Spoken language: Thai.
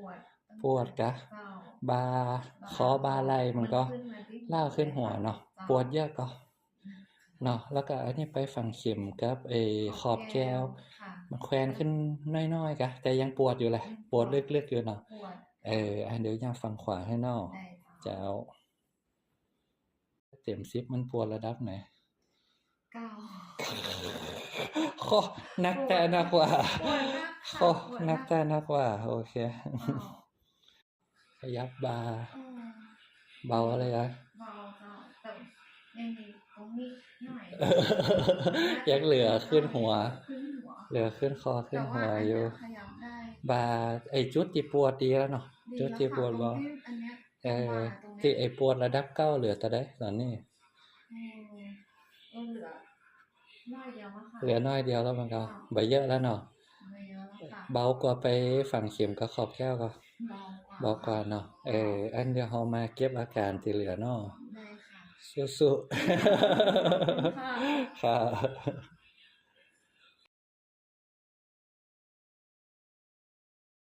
วดปวดกะเจ้าบาคอบาไหล่มันก็ขึ้นมาที่ ล่าวขึ้นหัวเนาะ เจ้า ปวดเยอะก็เนาะแล้วก็อันนี้ไปฝังเข็มกับไอ้ขอบแก้ว ค่ะ มันแควนขึ้นน้อยๆกะแต่ยังปวดอยู่แหละปวดลึกๆอยู่เนาะ ปวด อันเดี๋ยวยังฝั่งขวาให้เนาะ ได้ เจ้าเต็ม10มันปวดระดับไหน 9 ข้อนักแต่นักกว่า ปวดมาก ข้อ ค่ะ นักแต่นักกว่า โอเค เจ้า ขยับบ่า อืม เบาอะไรอะ เบาเจ้าแต่ยังมีตรงนี้หน่อย ยังเหลือขึ้นหัว ขึ้นหัว เหลือขึ้นคอขึ้นหัวอยู่ ขยับได้ บ่าไอ้จุดที่ปวดดีแล้วเนาะ ดี จุดที่ปวดบ่ แล้วค่ะตรงนี้อันเนี้ย เออ ตรง ที่ เนี้ย ไอ้ปวดระดับ9เหลือแต่ใดตอนนี้ เหลือน้อยเดียวอะค่ะ เหลือน้อยเดียวแล้วมันก็บ่เยอะแล้วเนาะ ไม่เยอะแล้วค่ะ เบากว่าไปฝังเข็มกับขอบแก้วก็ เบากว่า เนาะอันเดี๋ยวเรามาเก็บอาการที่เหลือเนาะ ได้ค่ะ สู้ ขอบคุณค่ะ ๆค่ะ